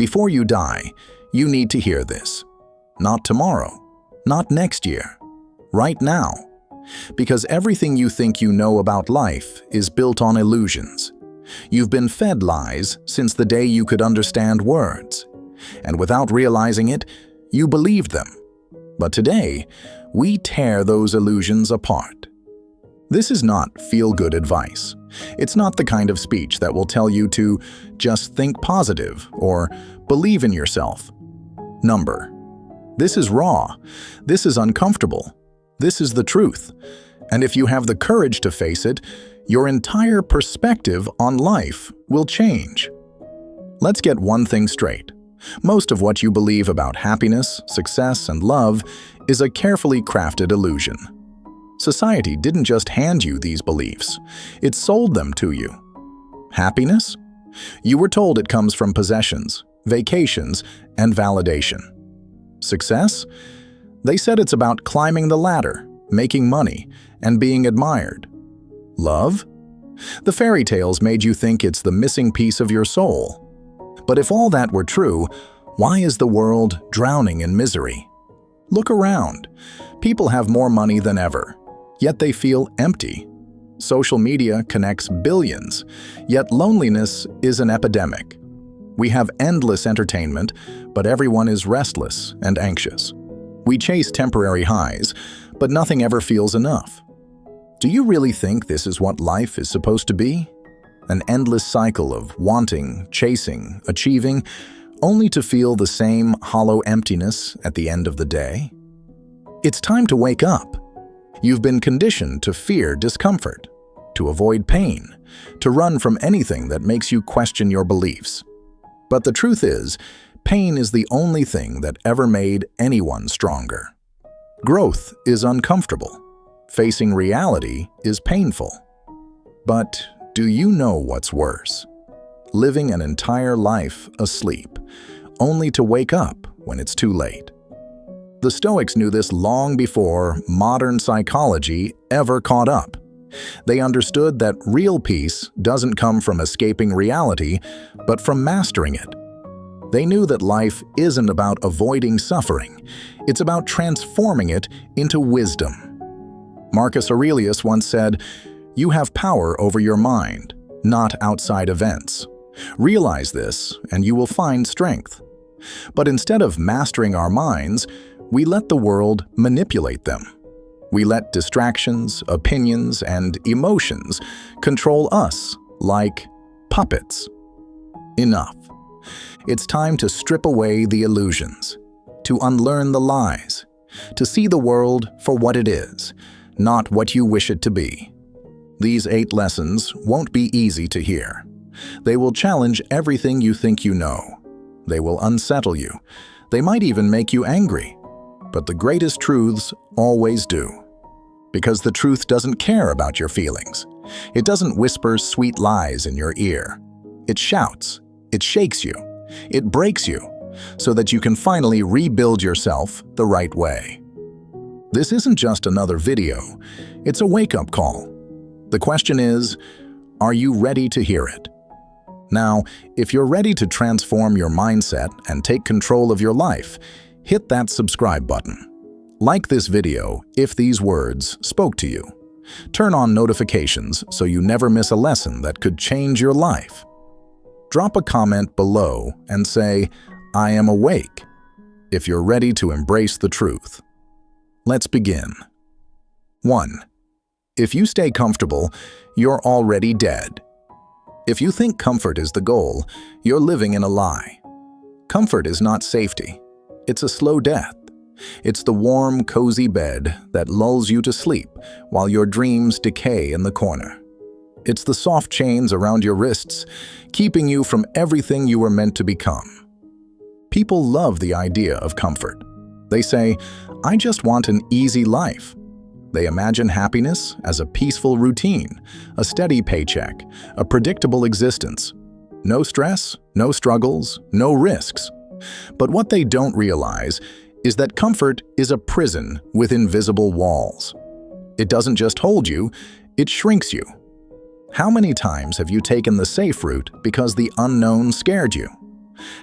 Before you die, you need to hear this. Not tomorrow, not next year, right now. Because everything you think you know about life is built on illusions. You've been fed lies since the day you could understand words. And without realizing it, you believed them. But today, we tear those illusions apart. This is not feel-good advice. It's not the kind of speech that will tell you to just think positive or believe in yourself. This is raw. This is uncomfortable. This is the truth. And if you have the courage to face it, your entire perspective on life will change. Let's get one thing straight. Most of what you believe about happiness, success, and love is a carefully crafted illusion. Society didn't just hand you these beliefs, it sold them to you. Happiness? You were told it comes from possessions, vacations, and validation. Success? They said it's about climbing the ladder, making money, and being admired. Love? The fairy tales made you think it's the missing piece of your soul. But if all that were true, why is the world drowning in misery? Look around. People have more money than ever, yet they feel empty. Social media connects billions, yet loneliness is an epidemic. We have endless entertainment, but everyone is restless and anxious. We chase temporary highs, but nothing ever feels enough. Do you really think this is what life is supposed to be? An endless cycle of wanting, chasing, achieving, only to feel the same hollow emptiness at the end of the day? It's time to wake up. You've been conditioned to fear discomfort, to avoid pain, to run from anything that makes you question your beliefs. But the truth is, pain is the only thing that ever made anyone stronger. Growth is uncomfortable. Facing reality is painful. But do you know what's worse? Living an entire life asleep, only to wake up when it's too late. The Stoics knew this long before modern psychology ever caught up. They understood that real peace doesn't come from escaping reality, but from mastering it. They knew that life isn't about avoiding suffering, it's about transforming it into wisdom. Marcus Aurelius once said, "You have power over your mind, not outside events. Realize this, and you will find strength." But instead of mastering our minds, we let the world manipulate them. We let distractions, opinions, and emotions control us like puppets. Enough. It's time to strip away the illusions, to unlearn the lies, to see the world for what it is, not what you wish it to be. These 8 lessons won't be easy to hear. They will challenge everything you think you know. They will unsettle you. They might even make you angry. But the greatest truths always do. Because the truth doesn't care about your feelings. It doesn't whisper sweet lies in your ear. It shouts, it shakes you, it breaks you, so that you can finally rebuild yourself the right way. This isn't just another video, it's a wake-up call. The question is, are you ready to hear it? Now, if you're ready to transform your mindset and take control of your life, hit that subscribe button. Like this video if these words spoke to you. Turn on notifications so you never miss a lesson that could change your life. Drop a comment below and say, "I am awake," if you're ready to embrace the truth. Let's begin. 1. If you stay comfortable, you're already dead. If you think comfort is the goal, you're living in a lie. Comfort is not safety. It's a slow death. It's the warm, cozy bed that lulls you to sleep while your dreams decay in the corner. It's the soft chains around your wrists, keeping you from everything you were meant to become. People love the idea of comfort. They say, "I just want an easy life." They imagine happiness as a peaceful routine, a steady paycheck, a predictable existence. No stress, no struggles, no risks. But what they don't realize is that comfort is a prison with invisible walls. It doesn't just hold you, it shrinks you. How many times have you taken the safe route because the unknown scared you?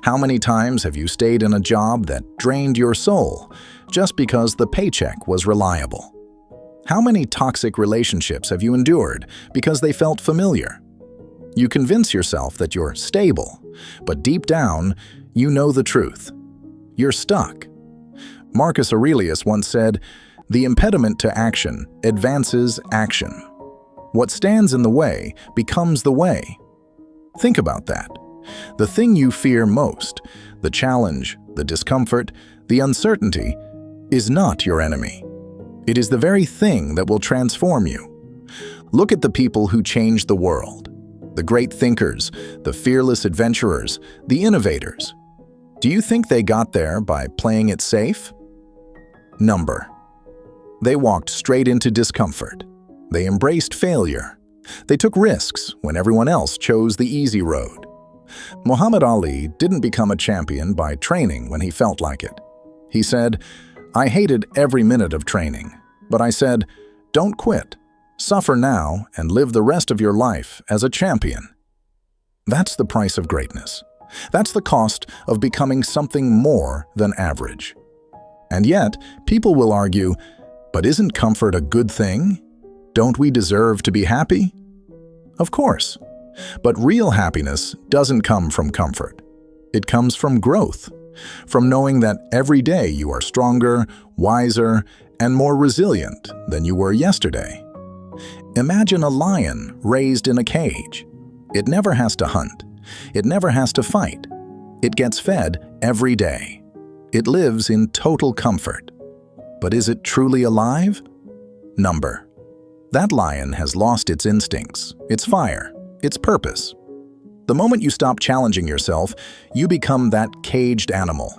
How many times have you stayed in a job that drained your soul just because the paycheck was reliable? How many toxic relationships have you endured because they felt familiar? You convince yourself that you're stable, but deep down, you know the truth. You're stuck. Marcus Aurelius once said, "The impediment to action advances action. What stands in the way becomes the way." Think about that. The thing you fear most, the challenge, the discomfort, the uncertainty, is not your enemy. It is the very thing that will transform you. Look at the people who changed the world. The great thinkers, the fearless adventurers, the innovators. Do you think they got there by playing it safe? Number. They walked straight into discomfort. They embraced failure. They took risks when everyone else chose the easy road. Muhammad Ali didn't become a champion by training when he felt like it. He said, "I hated every minute of training, but I said, don't quit. Suffer now and live the rest of your life as a champion." That's the price of greatness. That's the cost of becoming something more than average. And yet, people will argue, but isn't comfort a good thing? Don't we deserve to be happy? Of course. But real happiness doesn't come from comfort. It comes from growth, from knowing that every day you are stronger, wiser, and more resilient than you were yesterday. Imagine a lion raised in a cage. It never has to hunt. It never has to fight. It gets fed every day. It lives in total comfort. But is it truly alive? Number. That lion has lost its instincts, its fire, its purpose. The moment you stop challenging yourself, you become that caged animal,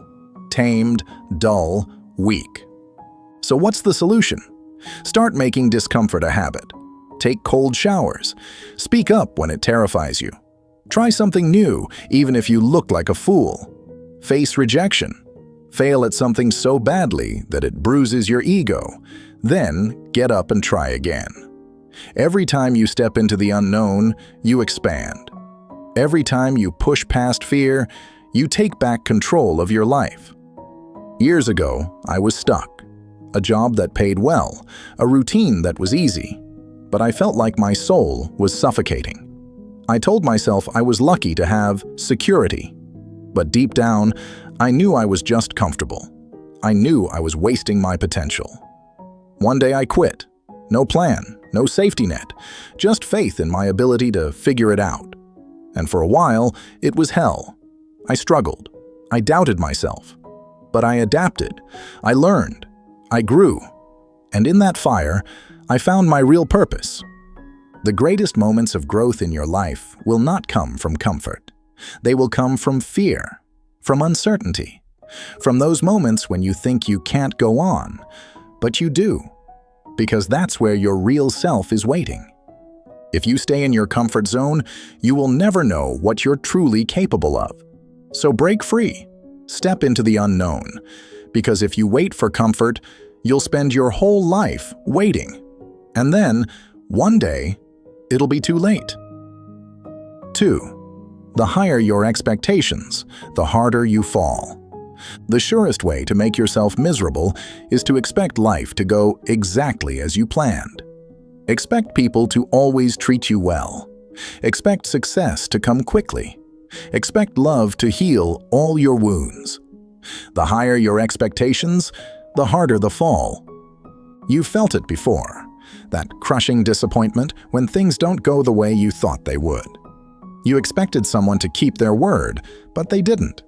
tamed, dull, weak. So what's the solution? Start making discomfort a habit. Take cold showers. Speak up when it terrifies you. Try something new, even if you look like a fool. Face rejection. Fail at something so badly that it bruises your ego. Then get up and try again. Every time you step into the unknown, you expand. Every time you push past fear, you take back control of your life. Years ago, I was stuck. A job that paid well, a routine that was easy, but I felt like my soul was suffocating. I told myself I was lucky to have security, but deep down, I knew I was just comfortable. I knew I was wasting my potential. One day I quit. No plan, no safety net, just faith in my ability to figure it out. And for a while, it was hell. I struggled. I doubted myself. But I adapted. I learned. I grew. And in that fire, I found my real purpose. The greatest moments of growth in your life will not come from comfort. They will come from fear, from uncertainty, from those moments when you think you can't go on, but you do, because that's where your real self is waiting. If you stay in your comfort zone, you will never know what you're truly capable of. So break free. Step into the unknown, because if you wait for comfort, you'll spend your whole life waiting. And then, one day, it'll be too late. 2. The higher your expectations, the harder you fall. The surest way to make yourself miserable is to expect life to go exactly as you planned. Expect people to always treat you well. Expect success to come quickly. Expect love to heal all your wounds. The higher your expectations, the harder the fall. You've felt it before, that crushing disappointment when things don't go the way you thought they would. You expected someone to keep their word, but they didn't.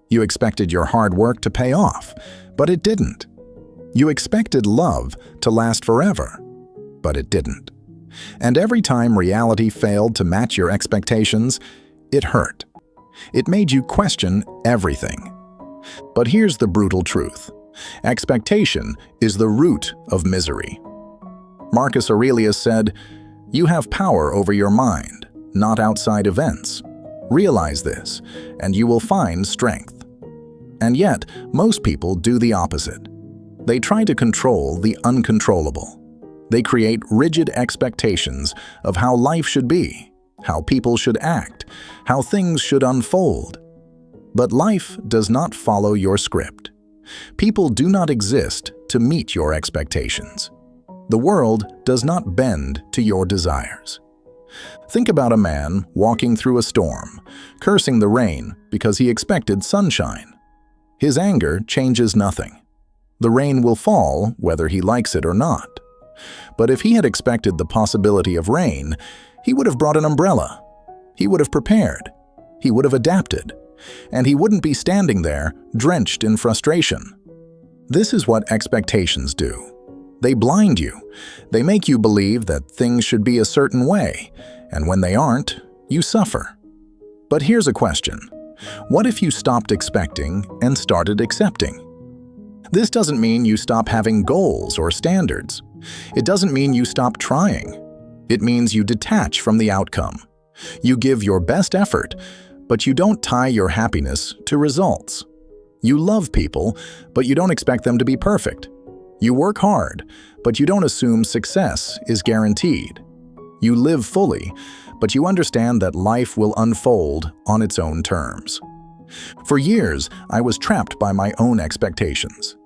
You expected your hard work to pay off, but it didn't. You expected love to last forever, but it didn't. And every time reality failed to match your expectations, it hurt. It made you question everything. But here's the brutal truth. Expectation is the root of misery. Marcus Aurelius said, "You have power over your mind, not outside events. Realize this, and you will find strength." And yet, most people do the opposite. They try to control the uncontrollable. They create rigid expectations of how life should be, how people should act, how things should unfold. But life does not follow your script. People do not exist to meet your expectations. The world does not bend to your desires. Think about a man walking through a storm, cursing the rain because he expected sunshine. His anger changes nothing. The rain will fall whether he likes it or not. But if he had expected the possibility of rain, he would have brought an umbrella. He would have prepared. He would have adapted. And he wouldn't be standing there, drenched in frustration. This is what expectations do. They blind you. They make you believe that things should be a certain way, and when they aren't, you suffer. But here's a question. What if you stopped expecting and started accepting? This doesn't mean you stop having goals or standards. It doesn't mean you stop trying. It means you detach from the outcome. You give your best effort, but you don't tie your happiness to results. You love people, but you don't expect them to be perfect. You work hard, but you don't assume success is guaranteed. You live fully, but you understand that life will unfold on its own terms. For years, I was trapped by my own expectations.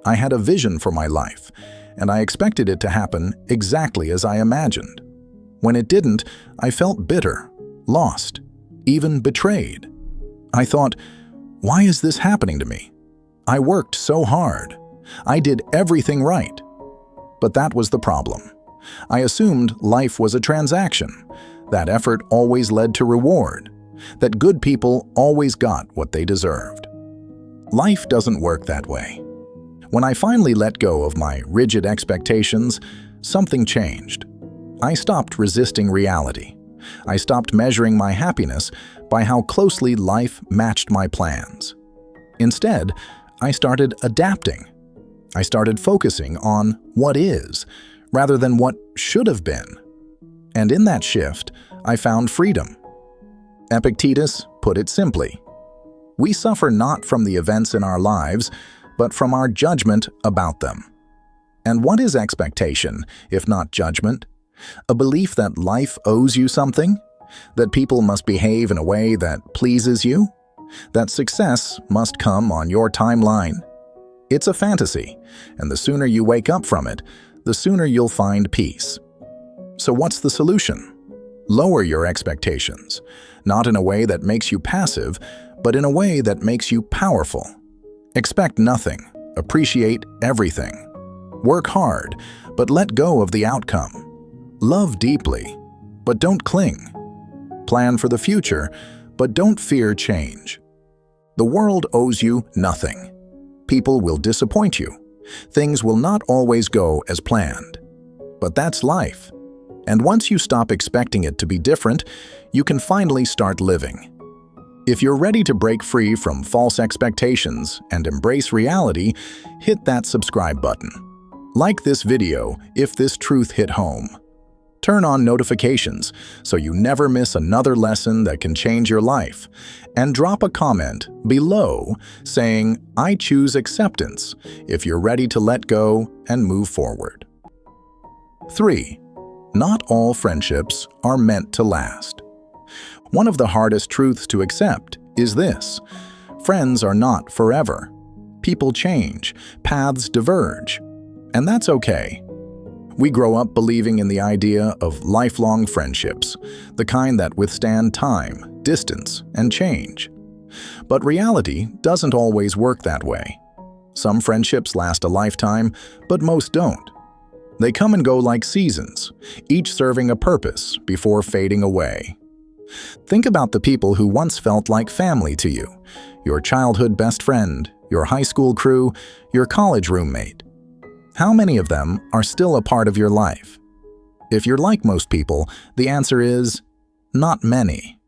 I had a vision for my life, and I expected it to happen exactly as I imagined. When it didn't, I felt bitter, lost, even betrayed. I thought, why is this happening to me? I worked so hard. I did everything right. But that was the problem. I assumed life was a transaction, that effort always led to reward, that good people always got what they deserved. Life doesn't work that way. When I finally let go of my rigid expectations, something changed. I stopped resisting reality. I stopped measuring my happiness by how closely life matched my plans. Instead, I started adapting. I started focusing on what is, rather than what should have been. And in that shift, I found freedom. Epictetus put it simply: we suffer not from the events in our lives, but from our judgment about them. And what is expectation, if not judgment? A belief that life owes you something? That people must behave in a way that pleases you? That success must come on your timeline? It's a fantasy, and the sooner you wake up from it, the sooner you'll find peace. So what's the solution? Lower your expectations, not in a way that makes you passive, but in a way that makes you powerful. Expect nothing, appreciate everything. Work hard, but let go of the outcome. Love deeply, but don't cling. Plan for the future, but don't fear change. The world owes you nothing. People will disappoint you. Things will not always go as planned. But that's life. And once you stop expecting it to be different, you can finally start living. If you're ready to break free from false expectations and embrace reality, hit that subscribe button. Like this video if this truth hit home. Turn on notifications so you never miss another lesson that can change your life. And drop a comment below saying, "I choose acceptance," if you're ready to let go and move forward. 3. Not all friendships are meant to last. One of the hardest truths to accept is this: friends are not forever. People change, paths diverge, and that's okay. We grow up believing in the idea of lifelong friendships, the kind that withstand time, distance, and change. But reality doesn't always work that way. Some friendships last a lifetime, but most don't. They come and go like seasons, each serving a purpose before fading away. Think about the people who once felt like family to you: your childhood best friend, your high school crew, your college roommate. How many of them are still a part of your life? If you're like most people, the answer is not many.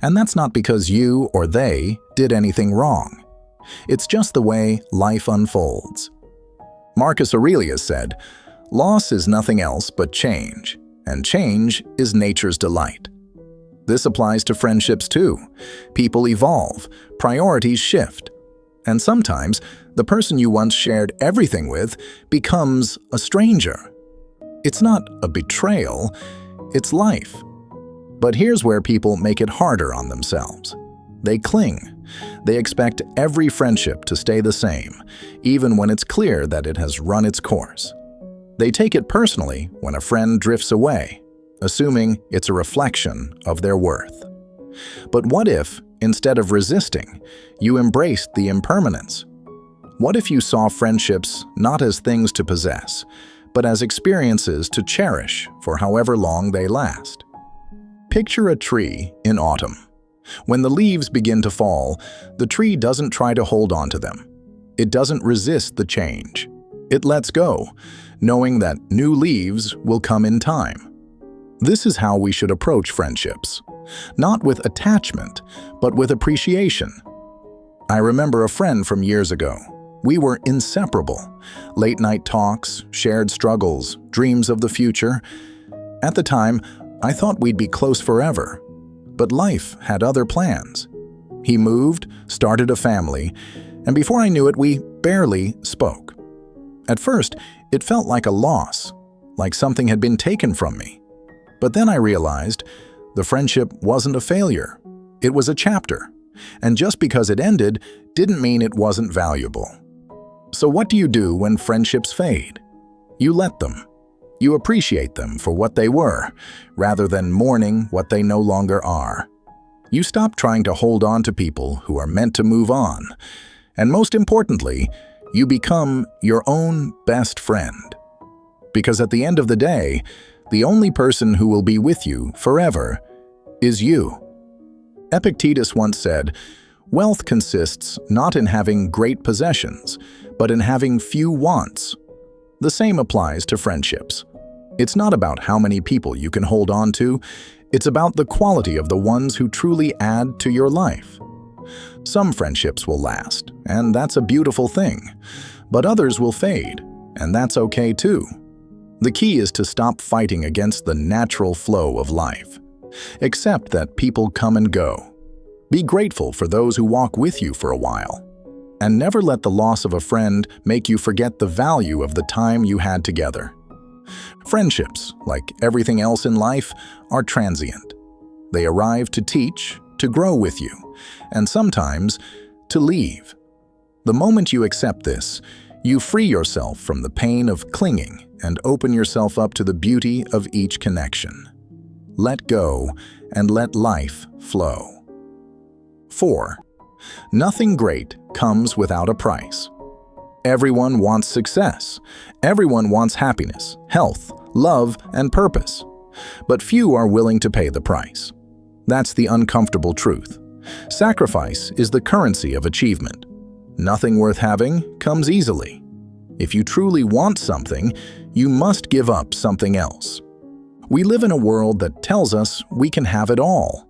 And that's not because you or they did anything wrong. It's just the way life unfolds. Marcus Aurelius said, "Loss is nothing else but change, and change is nature's delight." This applies to friendships too. People evolve, priorities shift, and sometimes the person you once shared everything with becomes a stranger. It's not a betrayal, it's life. But here's where people make it harder on themselves. They cling. They expect every friendship to stay the same, even when it's clear that it has run its course. They take it personally when a friend drifts away, assuming it's a reflection of their worth. But what if, instead of resisting, you embraced the impermanence? What if you saw friendships not as things to possess, but as experiences to cherish for however long they last? Picture a tree in autumn. When the leaves begin to fall, the tree doesn't try to hold on to them. It doesn't resist the change. It lets go, knowing that new leaves will come in time. This is how we should approach friendships, not with attachment, but with appreciation. I remember a friend from years ago. We were inseparable. Late-night talks, shared struggles, dreams of the future. At the time, I thought we'd be close forever. But life had other plans. He moved, started a family, and before I knew it, we barely spoke. At first, it felt like a loss, like something had been taken from me. But then I realized the friendship wasn't a failure. It was a chapter. And just because it ended didn't mean it wasn't valuable. So what do you do when friendships fade? You let them. You appreciate them for what they were, rather than mourning what they no longer are. You stop trying to hold on to people who are meant to move on. And most importantly, you become your own best friend. Because at the end of the day, the only person who will be with you forever is you. Epictetus once said, "Wealth consists not in having great possessions, but in having few wants." The same applies to friendships. It's not about how many people you can hold on to, it's about the quality of the ones who truly add to your life. Some friendships will last, and that's a beautiful thing. But others will fade, and that's okay too. The key is to stop fighting against the natural flow of life. Accept that people come and go. Be grateful for those who walk with you for a while. And never let the loss of a friend make you forget the value of the time you had together. Friendships, like everything else in life, are transient. They arrive to teach, to grow with you, and sometimes to leave. The moment you accept this, you free yourself from the pain of clinging and open yourself up to the beauty of each connection. Let go and let life flow. 4. Nothing great comes without a price. Everyone wants success. Everyone wants happiness, health, love, and purpose. But few are willing to pay the price. That's the uncomfortable truth. Sacrifice is the currency of achievement. Nothing worth having comes easily. If you truly want something, you must give up something else. We live in a world that tells us we can have it all,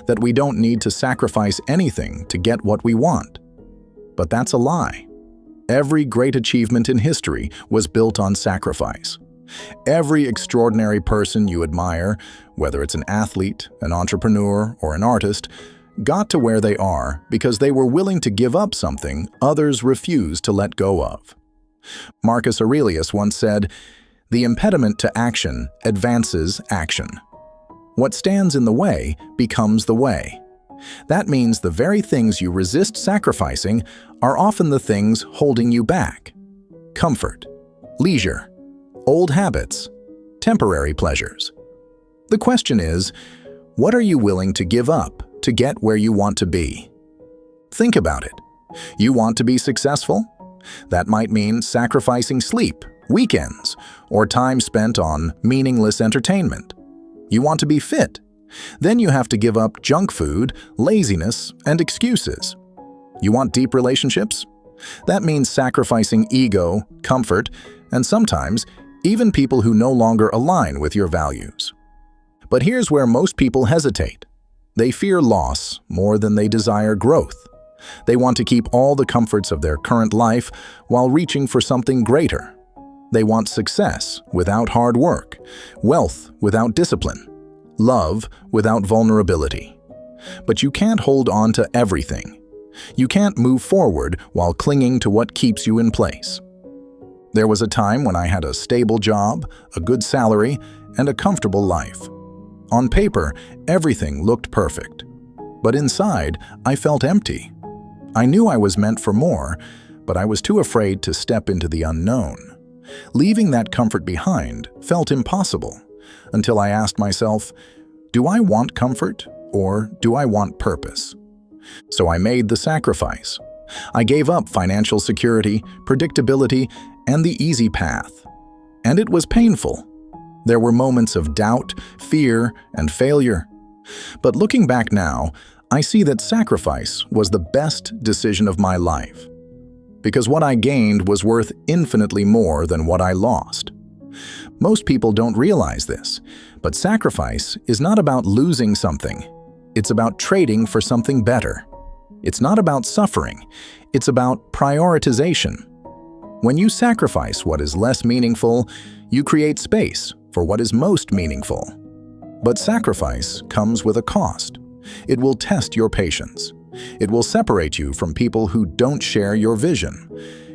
that we don't need to sacrifice anything to get what we want. But that's a lie. Every great achievement in history was built on sacrifice. Every extraordinary person you admire, whether it's an athlete, an entrepreneur, or an artist, got to where they are because they were willing to give up something others refused to let go of. Marcus Aurelius once said, "The impediment to action advances action. What stands in the way becomes the way." That means the very things you resist sacrificing are often the things holding you back. Comfort, leisure, old habits, temporary pleasures. The question is, what are you willing to give up to get where you want to be? Think about it. You want to be successful? That might mean sacrificing sleep, weekends, or time spent on meaningless entertainment. You want to be fit? Then you have to give up junk food, laziness, and excuses. You want deep relationships? That means sacrificing ego, comfort, and sometimes even people who no longer align with your values. But here's where most people hesitate. They fear loss more than they desire growth. They want to keep all the comforts of their current life while reaching for something greater. They want success without hard work, wealth without discipline, love without vulnerability. But you can't hold on to everything. You can't move forward while clinging to what keeps you in place. There was a time when I had a stable job, a good salary, and a comfortable life. On paper, everything looked perfect. But inside, I felt empty. I knew I was meant for more, but I was too afraid to step into the unknown. Leaving that comfort behind felt impossible, until I asked myself, do I want comfort or do I want purpose? So I made the sacrifice. I gave up financial security, predictability, and the easy path. And it was painful. There were moments of doubt, fear, and failure. But looking back now, I see that sacrifice was the best decision of my life. Because what I gained was worth infinitely more than what I lost. Most people don't realize this, but sacrifice is not about losing something. It's about trading for something better. It's not about suffering. It's about prioritization. When you sacrifice what is less meaningful, you create space for what is most meaningful. But sacrifice comes with a cost. It will test your patience. It will separate you from people who don't share your vision.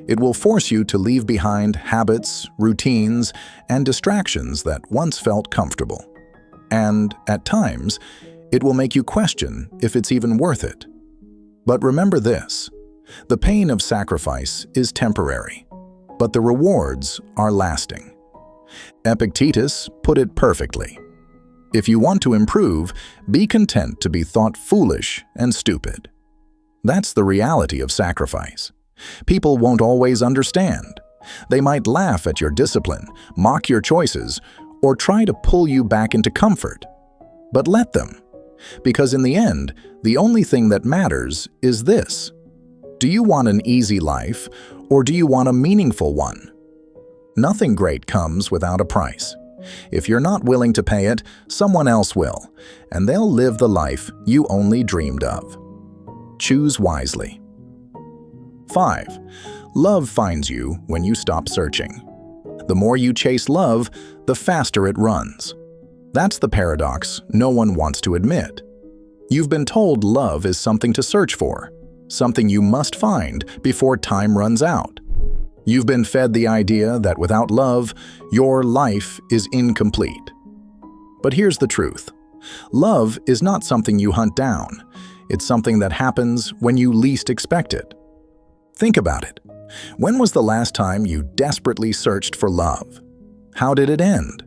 It will force you to leave behind habits, routines, and distractions that once felt comfortable. And, at times, it will make you question if it's even worth it. But remember this: the pain of sacrifice is temporary, but the rewards are lasting. Epictetus put it perfectly. If you want to improve, be content to be thought foolish and stupid. That's the reality of sacrifice. People won't always understand. They might laugh at your discipline, mock your choices, or try to pull you back into comfort. But let them. Because in the end, the only thing that matters is this: do you want an easy life, or do you want a meaningful one? Nothing great comes without a price. If you're not willing to pay it, someone else will, and they'll live the life you only dreamed of. Choose wisely. 5. Love finds you when you stop searching. The more you chase love, the faster it runs. That's the paradox no one wants to admit. You've been told love is something to search for, something you must find before time runs out. You've been fed the idea that without love, your life is incomplete. But here's the truth. Love is not something you hunt down. It's something that happens when you least expect it. Think about it. When was the last time you desperately searched for love? How did it end?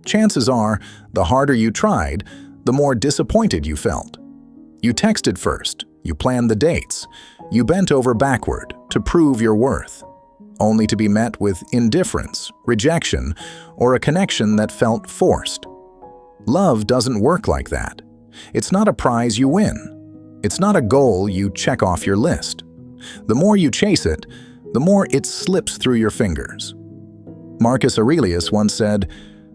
Chances are, the harder you tried, the more disappointed you felt. You texted first, you planned the dates, you bent over backward to prove your worth, only to be met with indifference, rejection, or a connection that felt forced. Love doesn't work like that. It's not a prize you win. It's not a goal you check off your list. The more you chase it, the more it slips through your fingers. Marcus Aurelius once said,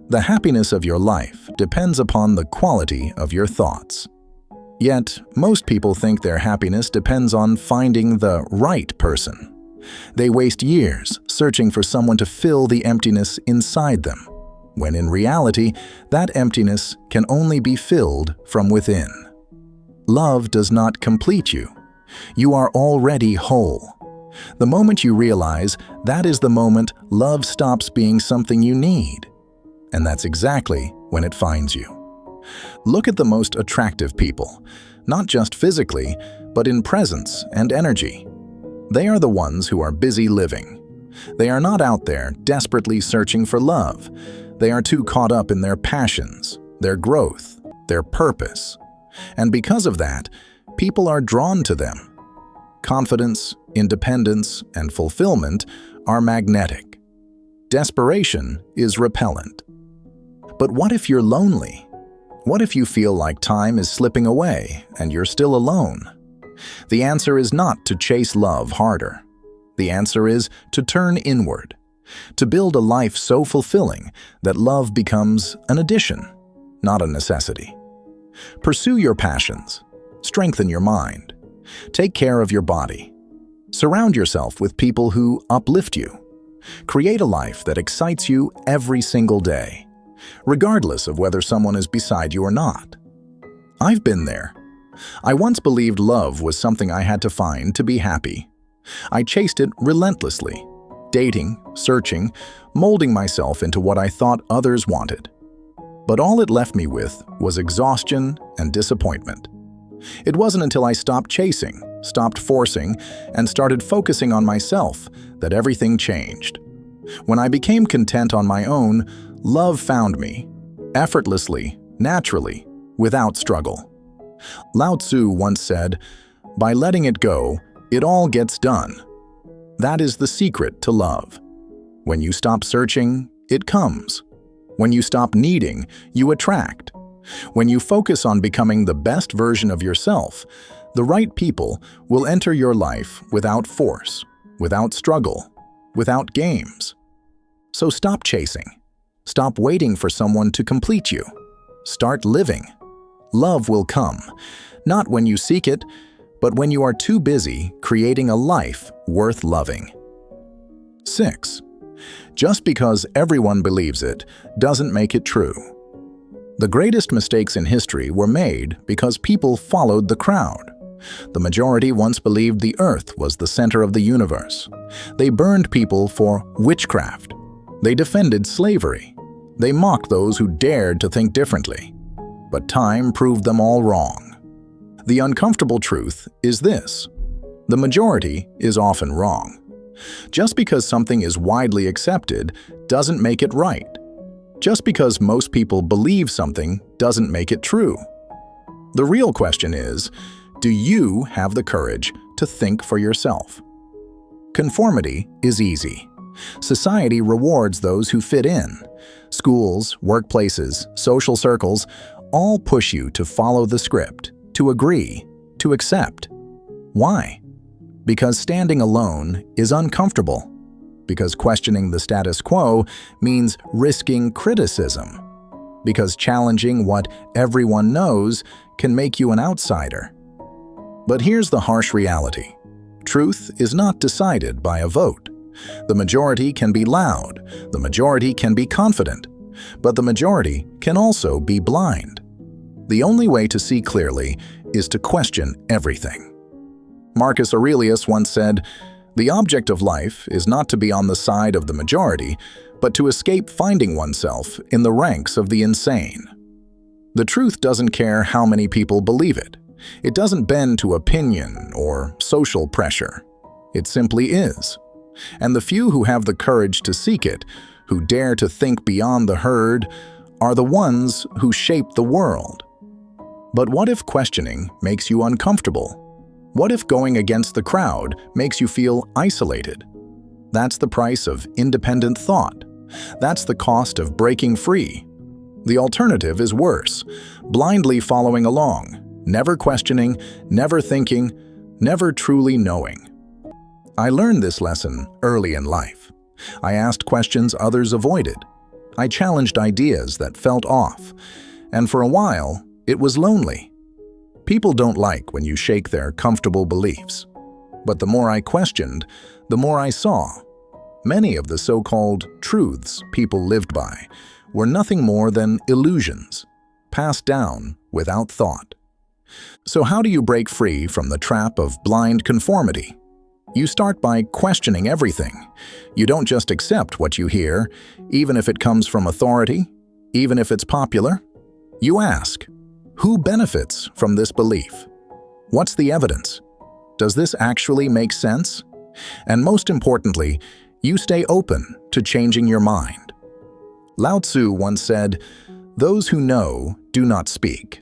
"The happiness of your life depends upon the quality of your thoughts." Yet, most people think their happiness depends on finding the right person. They waste years searching for someone to fill the emptiness inside them, when in reality, that emptiness can only be filled from within. Love does not complete you. You are already whole. The moment you realize, that is the moment love stops being something you need. And that's exactly when it finds you. Look at the most attractive people, not just physically, but in presence and energy. They are the ones who are busy living. They are not out there desperately searching for love. They are too caught up in their passions, their growth, their purpose. And because of that, people are drawn to them. Confidence, independence, and fulfillment are magnetic. Desperation is repellent. But what if you're lonely? What if you feel like time is slipping away and you're still alone? The answer is not to chase love harder. The answer is to turn inward, to build a life so fulfilling that love becomes an addition, not a necessity. Pursue your passions. Strengthen your mind. Take care of your body. Surround yourself with people who uplift you. Create a life that excites you every single day, regardless of whether someone is beside you or not. I've been there. I once believed love was something I had to find to be happy. I chased it relentlessly, dating, searching, molding myself into what I thought others wanted. But all it left me with was exhaustion and disappointment. It wasn't until I stopped chasing, stopped forcing, and started focusing on myself that everything changed. When I became content on my own, love found me, effortlessly, naturally, without struggle. Lao Tzu once said, "By letting it go, it all gets done." That is the secret to love. When you stop searching, it comes. When you stop needing, you attract. When you focus on becoming the best version of yourself, the right people will enter your life without force, without struggle, without games. So stop chasing. Stop waiting for someone to complete you. Start living. Love will come, not when you seek it, but when you are too busy creating a life worth loving. 6. Just because everyone believes it doesn't make it true. The greatest mistakes in history were made because people followed the crowd. The majority once believed the earth was the center of the universe. They burned people for witchcraft. They defended slavery. They mocked those who dared to think differently. But time proved them all wrong. The uncomfortable truth is this: the majority is often wrong. Just because something is widely accepted doesn't make it right. Just because most people believe something doesn't make it true. The real question is, do you have the courage to think for yourself? Conformity is easy. Society rewards those who fit in. Schools, workplaces, social circles all push you to follow the script, to agree, to accept. Why? Because standing alone is uncomfortable. Because questioning the status quo means risking criticism. Because challenging what everyone knows can make you an outsider. But here's the harsh reality. Truth is not decided by a vote. The majority can be loud, the majority can be confident, but the majority can also be blind. The only way to see clearly is to question everything. Marcus Aurelius once said, "The object of life is not to be on the side of the majority, but to escape finding oneself in the ranks of the insane." The truth doesn't care how many people believe it. It doesn't bend to opinion or social pressure. It simply is. And the few who have the courage to seek it, who dare to think beyond the herd, are the ones who shape the world. But what if questioning makes you uncomfortable? What if going against the crowd makes you feel isolated? That's the price of independent thought. That's the cost of breaking free. The alternative is worse: blindly following along, never questioning, never thinking, never truly knowing. I learned this lesson early in life. I asked questions others avoided. I challenged ideas that felt off. And for a while, it was lonely. People don't like when you shake their comfortable beliefs. But the more I questioned, the more I saw. Many of the so-called truths people lived by were nothing more than illusions, passed down without thought. So how do you break free from the trap of blind conformity? You start by questioning everything. You don't just accept what you hear, even if it comes from authority, even if it's popular. You ask, who benefits from this belief? What's the evidence? Does this actually make sense? And most importantly, you stay open to changing your mind. Lao Tzu once said, "Those who know do not speak.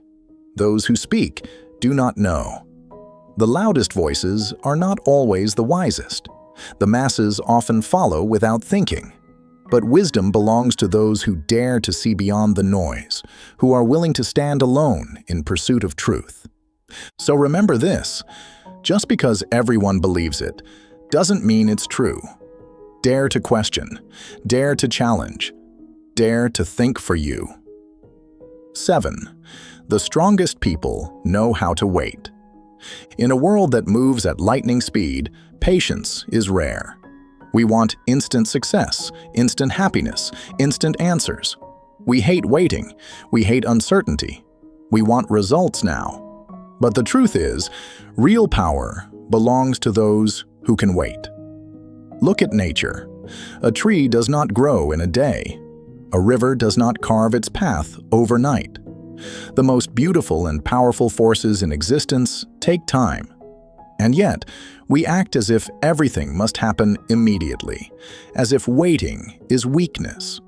Those who speak do not know." The loudest voices are not always the wisest. The masses often follow without thinking. But wisdom belongs to those who dare to see beyond the noise, who are willing to stand alone in pursuit of truth. So remember this: just because everyone believes it doesn't mean it's true. Dare to question, dare to challenge, dare to think for you. 7. The strongest people know how to wait. In a world that moves at lightning speed, patience is rare. We want instant success, instant happiness, instant answers. We hate waiting. We hate uncertainty. We want results now. But the truth is, real power belongs to those who can wait. Look at nature. A tree does not grow in a day. A river does not carve its path overnight. The most beautiful and powerful forces in existence take time. And yet, we act as if everything must happen immediately, as if waiting is weakness.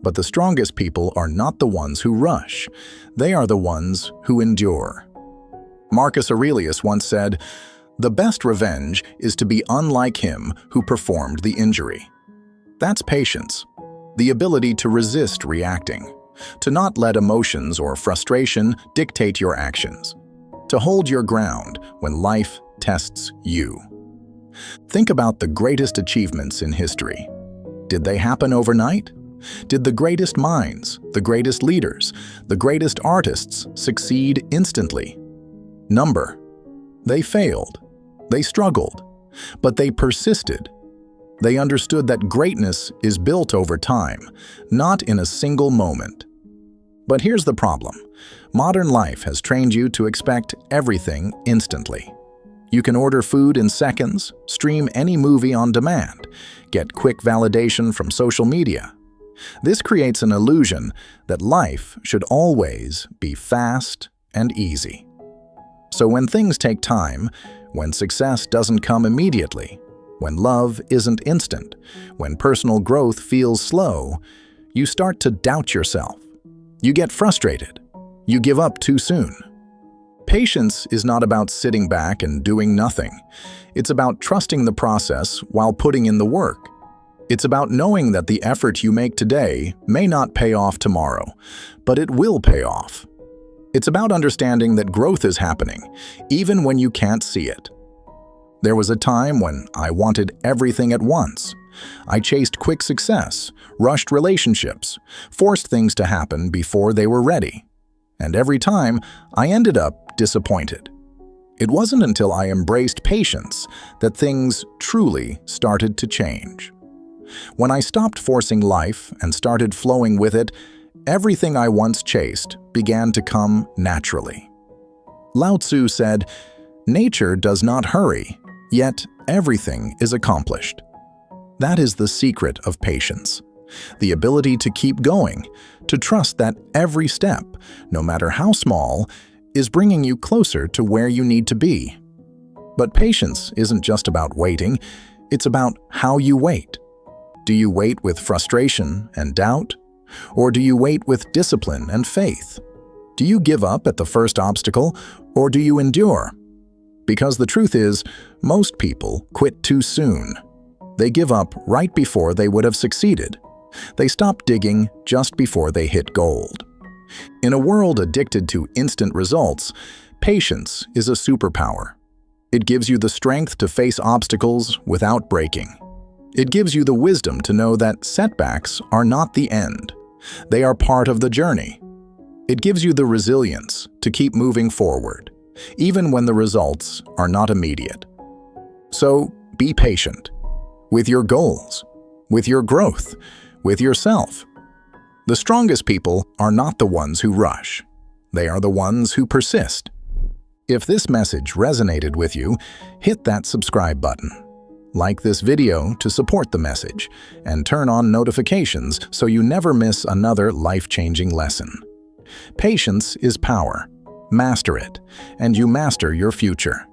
But the strongest people are not the ones who rush. They are the ones who endure. Marcus Aurelius once said, "The best revenge is to be unlike him who performed the injury." That's patience, the ability to resist reacting, to not let emotions or frustration dictate your actions, to hold your ground when life tests you. Think about the greatest achievements in history. Did they happen overnight? Did the greatest minds, the greatest leaders, the greatest artists succeed instantly? Number. They failed. They struggled. But they persisted. They understood that greatness is built over time, not in a single moment. But here's the problem. Modern life has trained you to expect everything instantly. You can order food in seconds, stream any movie on demand, get quick validation from social media. This creates an illusion that life should always be fast and easy. So when things take time, when success doesn't come immediately, when love isn't instant, when personal growth feels slow, you start to doubt yourself. You get frustrated. You give up too soon. Patience is not about sitting back and doing nothing. It's about trusting the process while putting in the work. It's about knowing that the effort you make today may not pay off tomorrow, but it will pay off. It's about understanding that growth is happening, even when you can't see it. There was a time when I wanted everything at once. I chased quick success, rushed relationships, forced things to happen before they were ready. And every time, I ended up disappointed. It wasn't until I embraced patience that things truly started to change. When I stopped forcing life and started flowing with it, everything I once chased began to come naturally. Lao Tzu said, "Nature does not hurry, yet everything is accomplished." That is the secret of patience. The ability to keep going, to trust that every step, no matter how small, is bringing you closer to where you need to be. But patience isn't just about waiting, it's about how you wait. Do you wait with frustration and doubt? Or do you wait with discipline and faith? Do you give up at the first obstacle, or do you endure? Because the truth is, most people quit too soon. They give up right before they would have succeeded. They stop digging just before they hit gold. In a world addicted to instant results, patience is a superpower. It gives you the strength to face obstacles without breaking. It gives you the wisdom to know that setbacks are not the end. They are part of the journey. It gives you the resilience to keep moving forward, even when the results are not immediate. So be patient with your goals, with your growth, with yourself. The strongest people are not the ones who rush. They are the ones who persist. If this message resonated with you, hit that subscribe button. Like this video to support the message, and turn on notifications so you never miss another life-changing lesson. Patience is power. Master it, and you master your future.